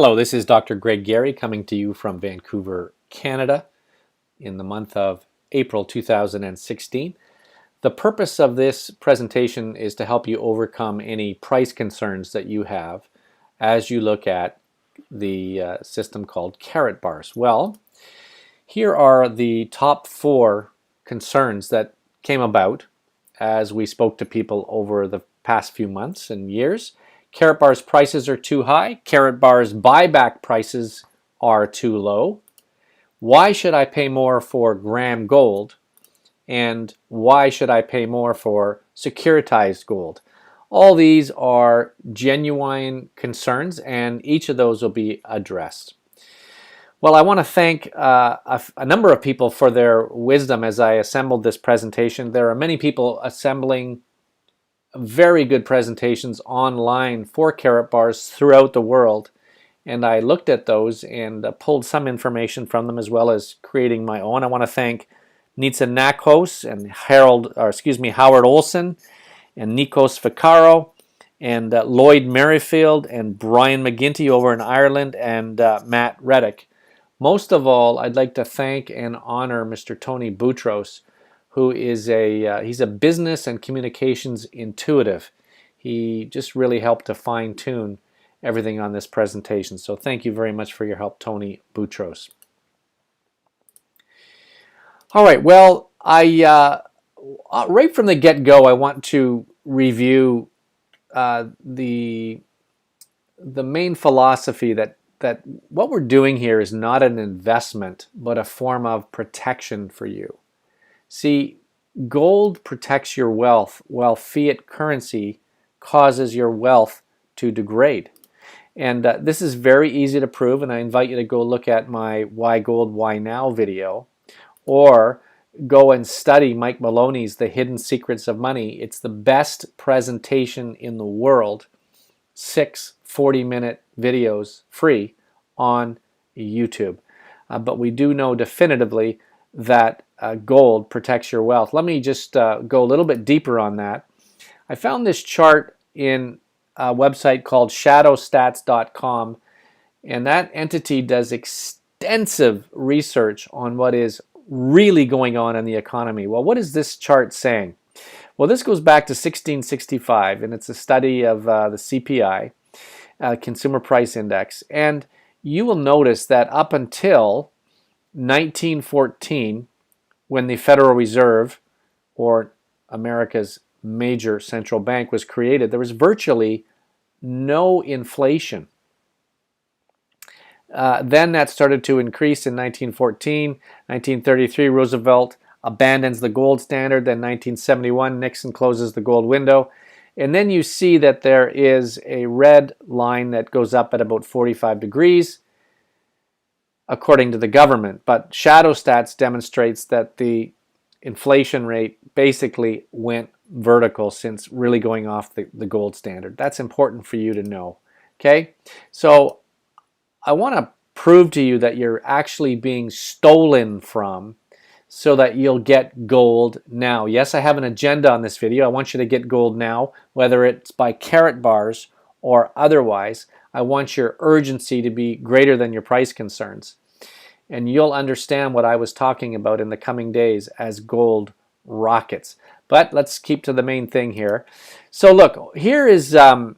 Hello, this is Dr. Greg Gary coming to you from Vancouver, Canada in the month of April 2016. The purpose of this presentation is to help you overcome any price concerns that you have as you look at the system called Karatbars. Well, here are the top 4 concerns that came about as we spoke to people over the past few months and years. Karatbars prices are too high. Karatbars buyback prices are too low. Why should I pay more for gram gold? And why should I pay more for securitized gold? All these are genuine concerns, and each of those will be addressed. Well, I want to thank a number of people for their wisdom as I assembled this presentation. There are many people assembling very good presentations online for Karatbars throughout the world, and I looked at those and pulled some information from them as well as creating my own. I want to thank Nitsa Nakos and Howard Olson and Nikos Vaccaro and Lloyd Merrifield and Brian McGinty over in Ireland and Matt Reddick. Most of all, I'd like to thank and honor Mr. Tony Boutros, who is he's a business and communications intuitive. He just really helped to fine-tune everything on this presentation. So thank you very much for your help, Tony Boutros. All right, well, right from the get-go, I want to review the main philosophy that what we're doing here is not an investment, but a form of protection for you. See, gold protects your wealth, while fiat currency causes your wealth to degrade. And this is very easy to prove, and I invite you to go look at my Why Gold, Why Now video, or go and study Mike Maloney's The Hidden Secrets of Money. It's the best presentation in the world, 6 40-minute videos free on YouTube. But we do know definitively that gold protects your wealth. Let me just go a little bit deeper on that. I found this chart in a website called shadowstats.com, and that entity does extensive research on what is really going on in the economy. Well, what is this chart saying? Well, this goes back to 1665, and it's a study of the CPI, Consumer Price Index, and you will notice that up until 1914, when the Federal Reserve, or America's major central bank, was created, there was virtually no inflation. Then that started to increase in 1914. 1933, Roosevelt abandons the gold standard. Then 1971, Nixon closes the gold window. And then you see that there is a red line that goes up at about 45 degrees, according to the government. But Shadow Stats demonstrates that the inflation rate basically went vertical since really going off the gold standard. That's important for you to know. Okay? So I want to prove to you that you're actually being stolen from so that you'll get gold now. Yes, I have an agenda on this video. I want you to get gold now, whether it's by Karatbars or otherwise. I want your urgency to be greater than your price concerns. And you'll understand what I was talking about in the coming days as gold rockets. But let's keep to the main thing here. So look, here is a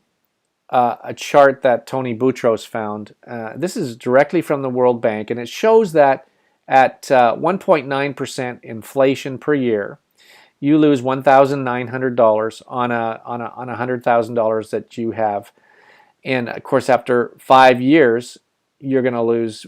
chart that Tony Boutros found. This is directly from the World Bank, and it shows that at 1.9% inflation per year, you lose $1,900 on a $100,000 that you have. And of course, after 5 years, you're going to lose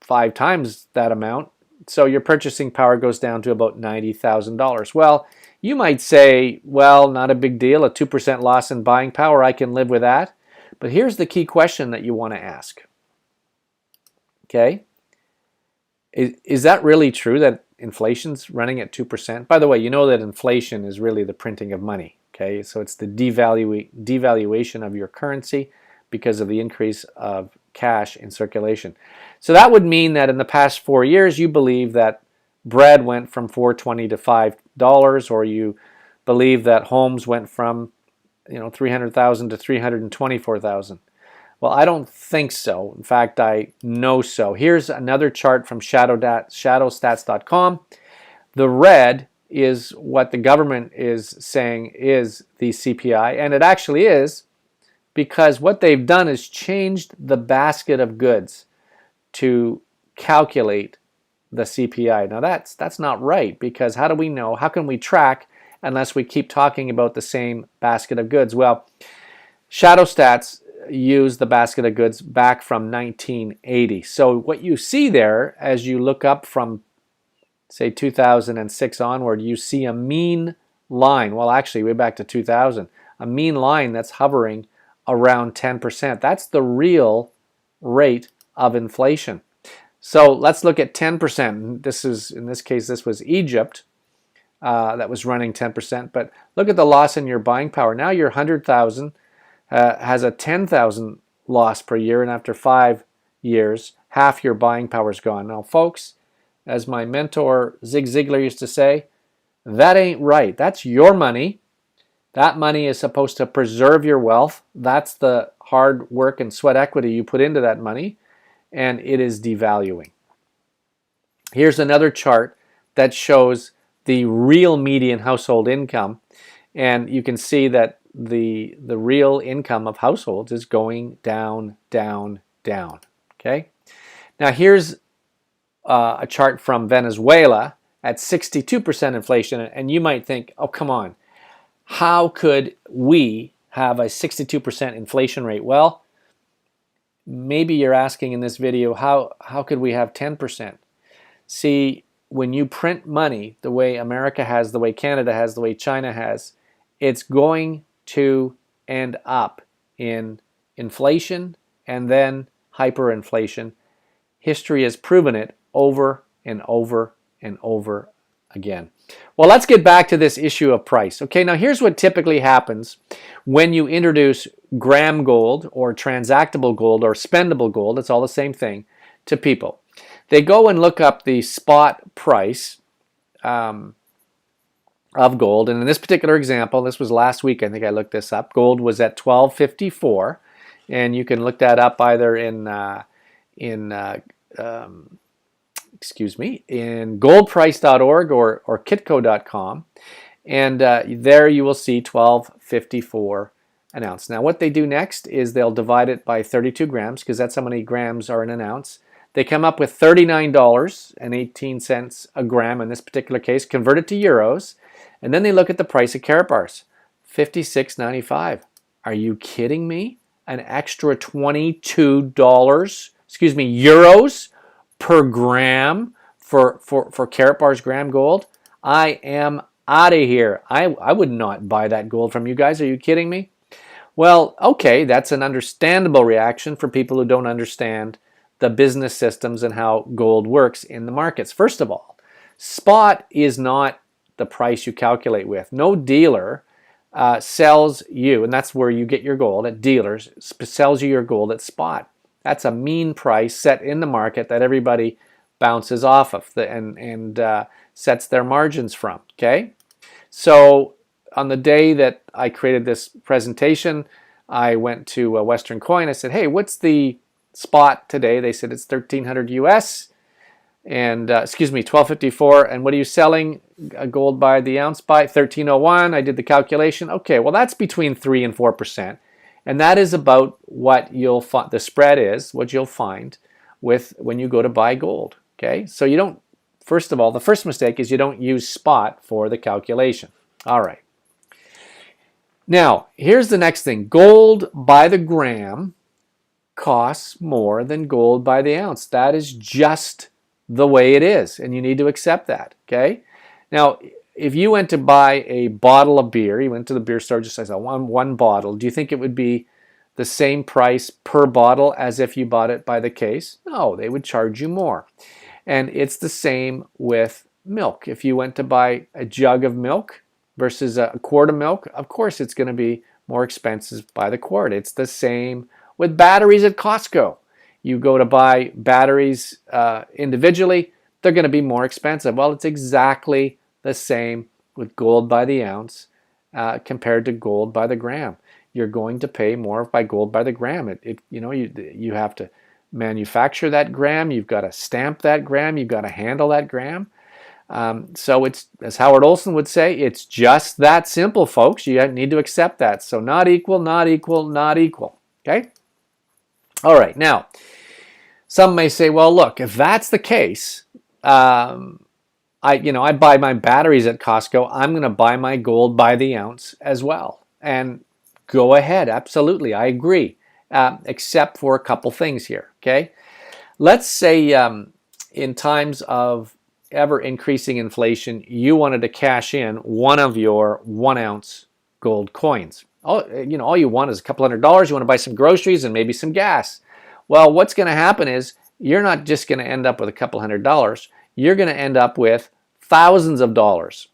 5 times that amount. So your purchasing power goes down to about $90,000. Well, you might say, well, not a big deal, a 2% loss in buying power, I can live with that. But here's the key question that you want to ask. Okay? Is that really true that inflation's running at 2%? By the way, you know that inflation is really the printing of money. Okay? So it's the devaluation of your currency because of the increase of cash in circulation. So that would mean that in the past 4 years, you believe that bread went from $4.20 to $5, or you believe that homes went from $300,000 to $324,000. Well, I don't think so. In fact, I know so. Here's another chart from shadowstats.com. The red is what the government is saying is the CPI, and it actually is, because what they've done is changed the basket of goods to calculate the CPI. Now that's not right, because how do we know? How can we track unless we keep talking about the same basket of goods? Well, Shadow Stats use the basket of goods back from 1980. So what you see there as you look up from, say, 2006 onward, you see a mean line. Well, actually, way back to 2000, a mean line that's hovering around 10%. That's the real rate of inflation. So let's look at 10%. This is, in this case, this was Egypt that was running 10%. But look at the loss in your buying power. Now your 100,000 has a 10,000 loss per year, and after 5 years, half your buying power is gone. Now, folks, as my mentor Zig Ziglar used to say, that ain't right. That's your money. That money is supposed to preserve your wealth. That's the hard work and sweat equity you put into that money, and it is devaluing. Here's another chart that shows the real median household income, and you can see that the real income of households is going down, down, down. Okay. Now here's a chart from Venezuela at 62% inflation, and you might think, oh, come on, how could we have a 62% inflation rate? Well, maybe you're asking in this video, how could we have 10%? See, when you print money the way America has, the way Canada has, the way China has, it's going to end up in inflation and then hyperinflation. History has proven it over and over and over again. Well, let's get back to this issue of price. Okay, now here's what typically happens when you introduce gram gold or transactable gold or spendable gold, it's all the same thing, to people. They go and look up the spot price of gold, and in this particular example, this was last week, I think I looked this up, gold was at $12.54, and you can look that up either in goldprice.org or kitco.com, and there you will see $12.54 an ounce. Now what they do next is they'll divide it by 32 grams, because that's how many grams are in an ounce. They come up with $39.18 a gram in this particular case, convert it to euros, and then they look at the price of Karatbars, $56.95. Are you kidding me? An extra $22, euros per gram for Karatbars gram gold? I am out of here. I would not buy that gold from you guys. Are you kidding me? Well, okay, that's an understandable reaction for people who don't understand the business systems and how gold works in the markets. First of all, spot is not the price you calculate with. No dealer sells you, and that's where you get your gold, at dealers, sells you your gold at spot. That's a mean price set in the market that everybody bounces off of and sets their margins from. Okay, so on the day that I created this presentation, I went to Western Coin. I said, hey, what's the spot today? They said it's 1,300 US, and excuse me, 12.54. And what are you selling gold by the ounce by? 13.01. I did the calculation. Okay, well that's between 3 and 4%, and that is about what you'll find. The spread is what you'll find with when you go to buy gold. Okay, so you don't. First of all, the first mistake is you don't use spot for the calculation. All right. Now here's the next thing. Gold by the gram costs more than gold by the ounce. That is just the way it is, and you need to accept that. Okay. Now, if you went to buy a bottle of beer, you went to the beer store, just as one bottle, do you think it would be the same price per bottle as if you bought it by the case? No, they would charge you more. And it's the same with milk. If you went to buy a jug of milk versus a quart of milk, of course it's going to be more expensive by the quart. It's the same with batteries at Costco. You go to buy batteries individually, they're going to be more expensive. Well, it's exactly the same with gold by the ounce compared to gold by the gram. you're going to pay more by gold by the gram. You have to manufacture that gram, you've got to stamp that gram, you've got to handle that gram. So it's, as Howard Olson would say, it's just that simple, folks. You need to accept that. So not equal, not equal, not equal. Okay? All right. Now, some may say, well, look, if that's the case, I buy my batteries at Costco. I'm going to buy my gold by the ounce as well. And go ahead. Absolutely. I agree. Except for a couple things here. Okay? Let's say in times of ever increasing inflation, you wanted to cash in one of your 1 ounce gold coins. All you want is a couple $100. You want to buy some groceries and maybe some gas. Well, what's going to happen is you're not just going to end up with a couple $100. You're going to end up with thousands of dollars.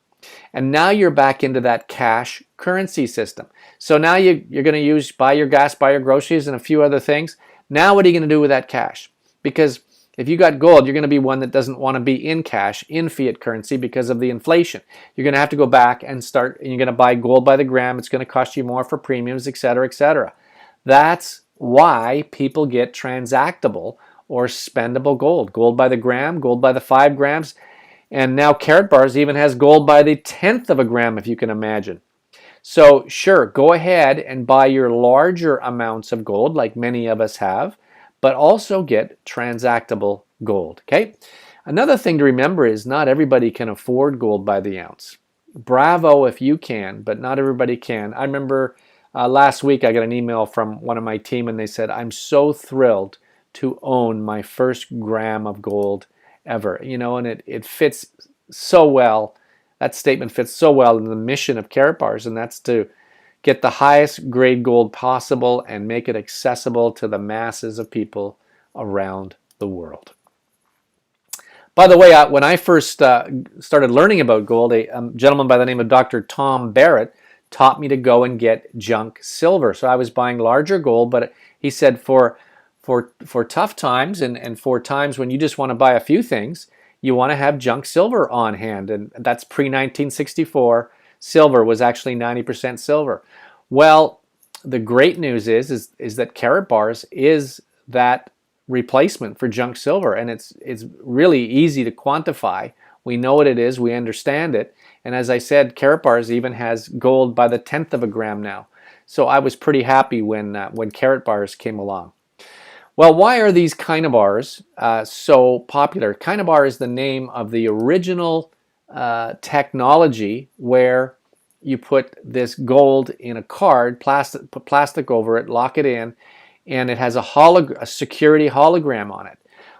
And now you're back into that cash currency system. So now you're going to buy your gas, buy your groceries, and a few other things. Now what are you going to do with that cash? Because if you got gold, you're going to be one that doesn't want to be in cash, in fiat currency because of the inflation. You're going to have to go back and you're going to buy gold by the gram. It's going to cost you more for premiums, et cetera, et cetera. That's why people get transactable or spendable gold. Gold by the gram, gold by the 5 grams, and now Karatbars even has gold by the 1/10 of a gram, if you can imagine. So sure, go ahead and buy your larger amounts of gold like many of us have, but also get transactable gold, okay? Another thing to remember is not everybody can afford gold by the ounce. Bravo if you can, but not everybody can. I remember last week I got an email from one of my team and they said, I'm so thrilled to own my first gram of gold ever. And it fits so well. That statement fits so well in the mission of Karatbars, and that's to get the highest grade gold possible and make it accessible to the masses of people around the world. By the way, when I first started learning about gold, a gentleman by the name of Dr. Tom Barrett taught me to go and get junk silver. So I was buying larger gold, but he said for tough times and for times when you just want to buy a few things, you want to have junk silver on hand. And that's pre-1964. Silver was actually 90% silver. Well, the great news is that Karatbars is that replacement for junk silver, and it's really easy to quantify. We know what it is, we understand it, and as I said, Karatbars even has gold by the 1/10 of a gram now. So I was pretty happy when Karatbars came along. Well, why are these Karatbars so popular? Karatbar is the name of the original technology where you put this gold in a card, put plastic over it, lock it in, and it has a security hologram on it.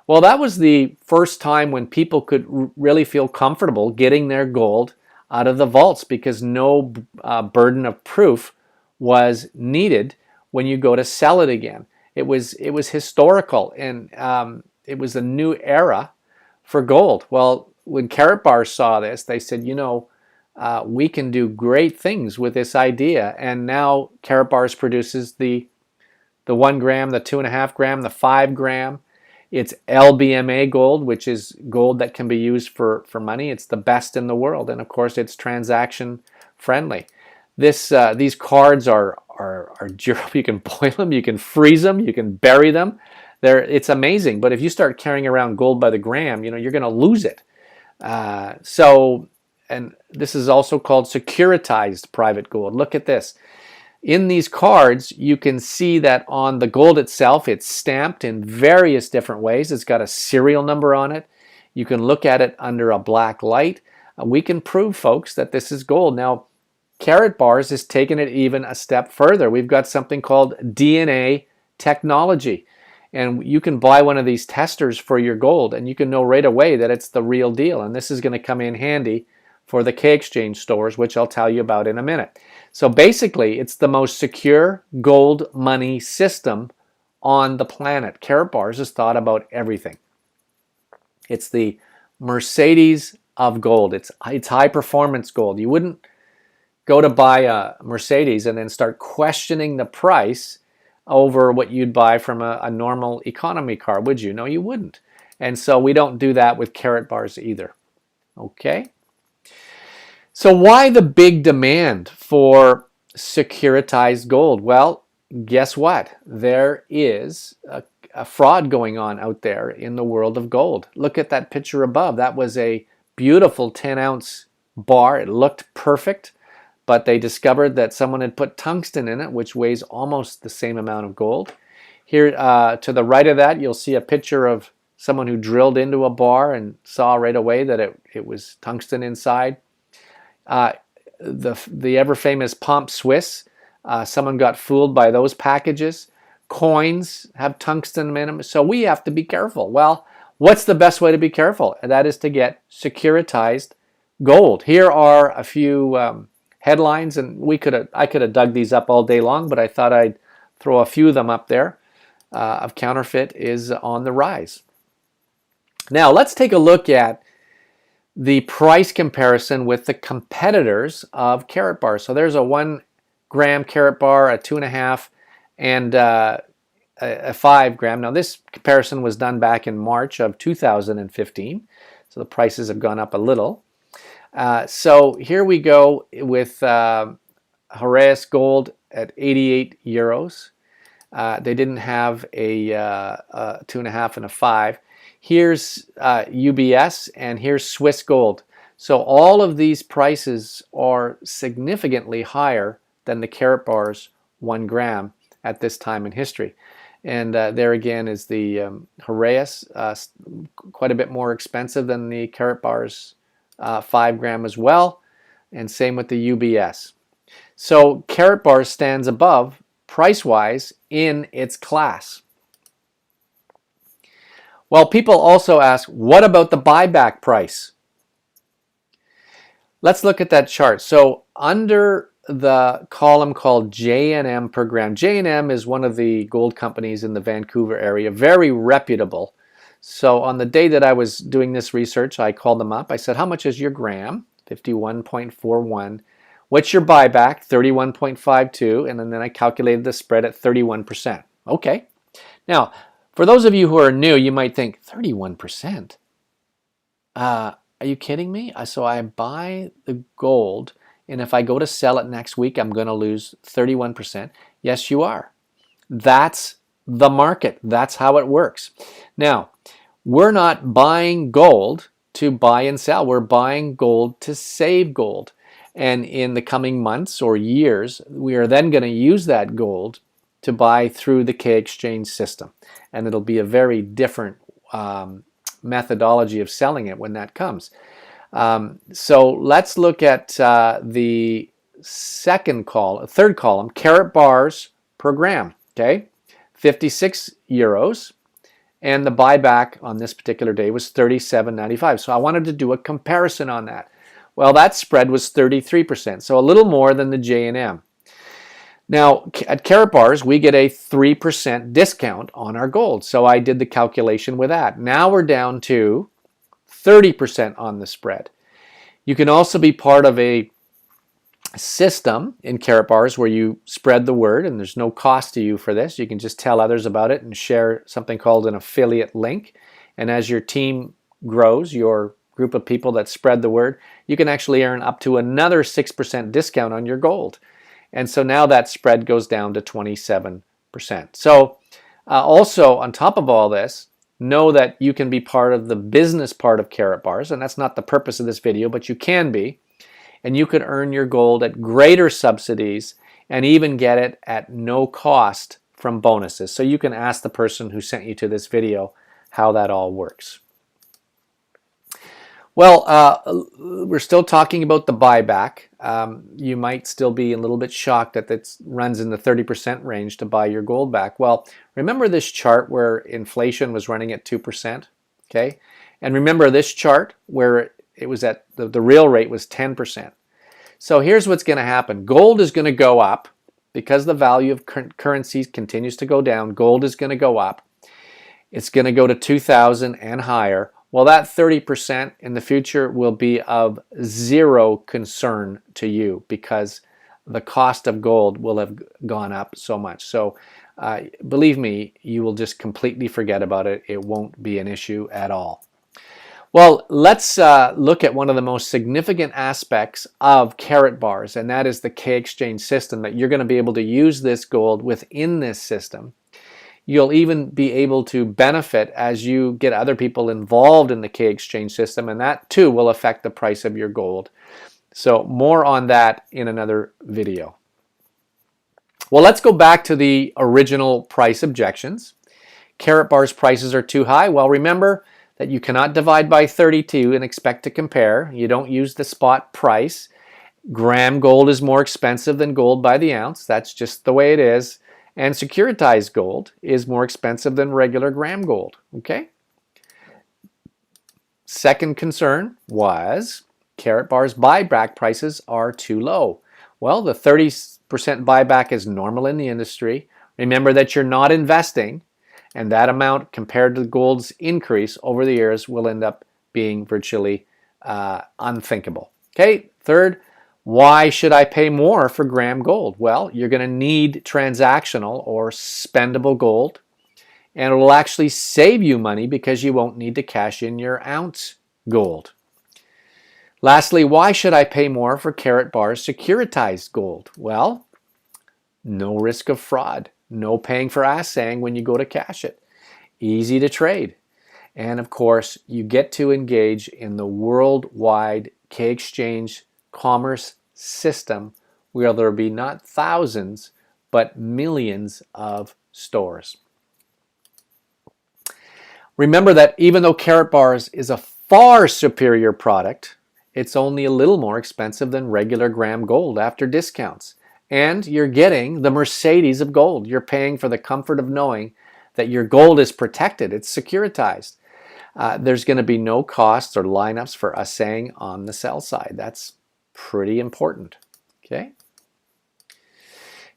Well, that was the first time when people could really feel comfortable getting their gold out of the vaults because no burden of proof was needed when you go to sell it again. It was historical, and it was a new era for gold. Well, when Karatbars saw this, they said, we can do great things with this idea. And now Karatbars produces the 1 gram, the 2.5 gram, the 5 gram. It's LBMA gold, which is gold that can be used for money. It's the best in the world. And of course, it's transaction friendly. These cards are durable. You can boil them, you can freeze them, you can bury them. It's amazing. But if you start carrying around gold by the gram, you're going to lose it. And this is also called securitized private gold. Look at this. In these cards, you can see that on the gold itself, it's stamped in various different ways. It's got a serial number on it. You can look at it under a black light. We can prove, folks, that this is gold. Now, Karatbars has taken it even a step further. We've got something called DNA technology. And you can buy one of these testers for your gold, and you can know right away that it's the real deal. And this is going to come in handy for the K-Exchange stores, which I'll tell you about in a minute. So basically, it's the most secure gold money system on the planet. Karatbars has thought about everything. It's the Mercedes of gold. It's high performance gold. You wouldn't go to buy a Mercedes and then start questioning the price over what you'd buy from a normal economy car, would you? No, you wouldn't. And so we don't do that with Karatbars either. Okay? So why the big demand for securitized gold. Well, guess what? There is a fraud going on out there in the world of gold. Look at that picture above. That was a beautiful 10-ounce bar. It looked perfect, but they discovered that someone had put tungsten in it, which weighs almost the same amount of gold. Here to the right of that, you'll see a picture of someone who drilled into a bar and saw right away that it was tungsten inside. The ever-famous Pomp Swiss, someone got fooled by those packages. Coins have tungsten in them, so we have to be careful. Well, what's the best way to be careful? And that is to get securitized gold. Here are a few headlines, and I could have dug these up all day long, but I thought I'd throw a few of them up there. Of counterfeit is on the rise. Now let's take a look at the price comparison with the competitors of Karatbars. So there's a 1 gram Karatbar, a 2.5, and a 5 gram. Now this comparison was done back in March of 2015, so the prices have gone up a little. So here we go with Heraeus Gold at 88 euros. They didn't have a 2.5 and a 5. Here's UBS, and here's Swiss Gold. So all of these prices are significantly higher than the Karatbars 1 gram at this time in history. And there again is the Heraeus, quite a bit more expensive than the Karatbars 5 gram as well, and same with the UBS. So Karatbars stands above price-wise in its class. Well, people also ask, what about the buyback price? Let's look at that chart. So under the column called J&M per gram, J&M is one of the gold companies in the Vancouver area, very reputable. So on the day that I was doing this research, I called them up. I said, how much is your gram? 51.41. What's your buyback? 31.52. And then I calculated the spread at 31%. Okay. Now, for those of you who are new, you might think, 31%? Are you kidding me? So I buy the gold, and if I go to sell it next week, I'm going to lose 31%. Yes, you are. That's the market. That's how it works. Now, we're not buying gold to buy and sell. We're buying gold to save gold. And in the coming months or years, we are then going to use that gold to buy through the K exchange system. And it'll be a very different methodology of selling it when that comes. So let's look at the third column, Karatbars per gram. Okay, 56 euros. And the buyback on this particular day was 37.95. So I wanted to do a comparison on that. Well, that spread was 33%, so a little more than the J&M. Now, at Karatbars, we get a 3% discount on our gold. So I did the calculation with that. Now we're down to 30% on the spread. You can also be part of a system in Karatbars where you spread the word, and there's no cost to you for this. You can just tell others about it and share something called an affiliate link. And as your team grows, your group of people that spread the word, you can actually earn up to another 6% discount on your gold. And so now that spread goes down to 27%. So also on top of all this, know that you can be part of the business part of Karatbars, and that's not the purpose of this video, but you can be. And you could earn your gold at greater subsidies and even get it at no cost from bonuses. So you can ask the person who sent you to this video how that all works. Well, we're still talking about the buyback. You might still be a little bit shocked that it runs in the 30% range to buy your gold back. Well, remember this chart where inflation was running at 2%? Okay, and remember this chart where it was at the real rate was 10%. So here's what's going to happen. Gold is going to go up because the value of currencies continues to go down. Gold is going to go up. It's going to go to 2,000 and higher. Well, that 30% in the future will be of zero concern to you because the cost of gold will have gone up so much. So believe me, you will just completely forget about it. It won't be an issue at all. Well, let's look at one of the most significant aspects of Karatbars, and that is the K-exchange system, that you're going to be able to use this gold within this system. You'll even be able to benefit as you get other people involved in the K-exchange system, and that too will affect the price of your gold. So more on that in another video. Well, let's go back to the original price objections. Karatbars prices are too high. Well, remember that you cannot divide by 32 and expect to compare. You don't use the spot price. Gram gold is more expensive than gold by the ounce. That's just the way it is. And securitized gold is more expensive than regular gram gold. Okay? Second concern was Karatbars buyback prices are too low. Well, the 30% buyback is normal in the industry. Remember that you're not investing, and that amount compared to gold's increase over the years will end up being virtually unthinkable. Okay, third, why should I pay more for gram gold? Well, you're going to need transactional or spendable gold, and it will actually save you money because you won't need to cash in your ounce gold. Lastly, why should I pay more for Karatbars securitized gold? Well, no risk of fraud. No paying for assaying when you go to cash it. Easy to trade. And of course, you get to engage in the worldwide K-exchange commerce system where there will be not thousands, but millions of stores. Remember that even though Karatbars is a far superior product, it's only a little more expensive than regular gram gold after discounts. And you're getting the Mercedes of gold. You're paying for the comfort of knowing that your gold is protected. It's securitized. There's going to be no costs or lineups for assaying on the sell side. That's pretty important. Okay.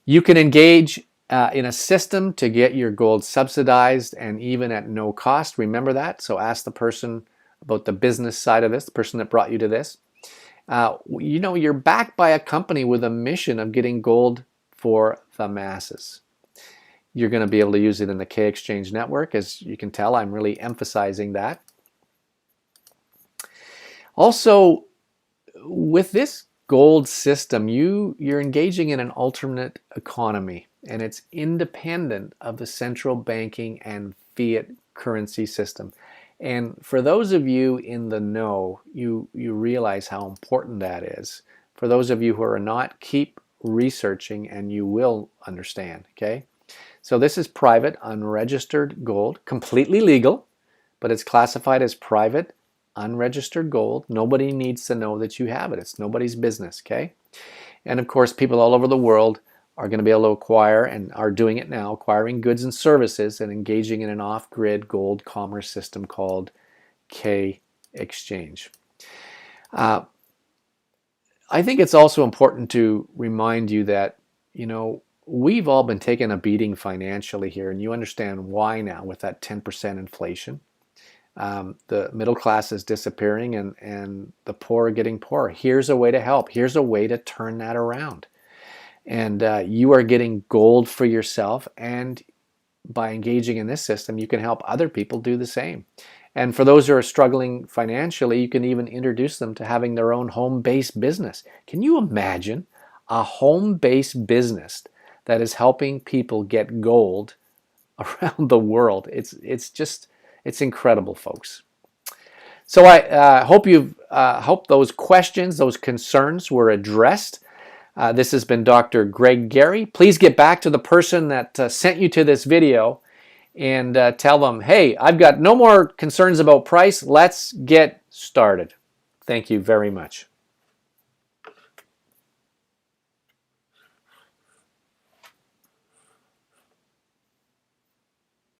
You can engage in a system to get your gold subsidized and even at no cost. Remember that. So ask the person about the business side of this, the person that brought you to this. You know, you're backed by a company with a mission of getting gold for the masses. You're going to be able to use it in the K-exchange network. As you can tell, I'm really emphasizing that. Also, with this gold system, you're engaging in an alternate economy, and it's independent of the central banking and fiat currency system. And for those of you in the know, you realize how important that is. For those of you who are not, keep researching and you will understand, okay? So this is private, unregistered gold, completely legal, but it's classified as private, unregistered gold. Nobody needs to know that you have it. It's nobody's business, okay? And of course, people all over the world are going to be able to acquire, and are doing it now, acquiring goods and services and engaging in an off-grid gold commerce system called K-exchange. I think it's also important to remind you that, you know, we've all been taking a beating financially here, and you understand why now with that 10% inflation. The middle class is disappearing and the poor are getting poorer. Here's a way to help. Here's a way to turn that around. And you are getting gold for yourself, and by engaging in this system, you can help other people do the same. And for those who are struggling financially, you can even introduce them to having their own home-based business. Can you imagine a home-based business that is helping people get gold around the world? It's incredible, folks. So I hope those questions, those concerns were addressed. This has been Dr. Greg Gary. Please get back to the person that sent you to this video and tell them, hey, I've got no more concerns about price. Let's get started. Thank you very much.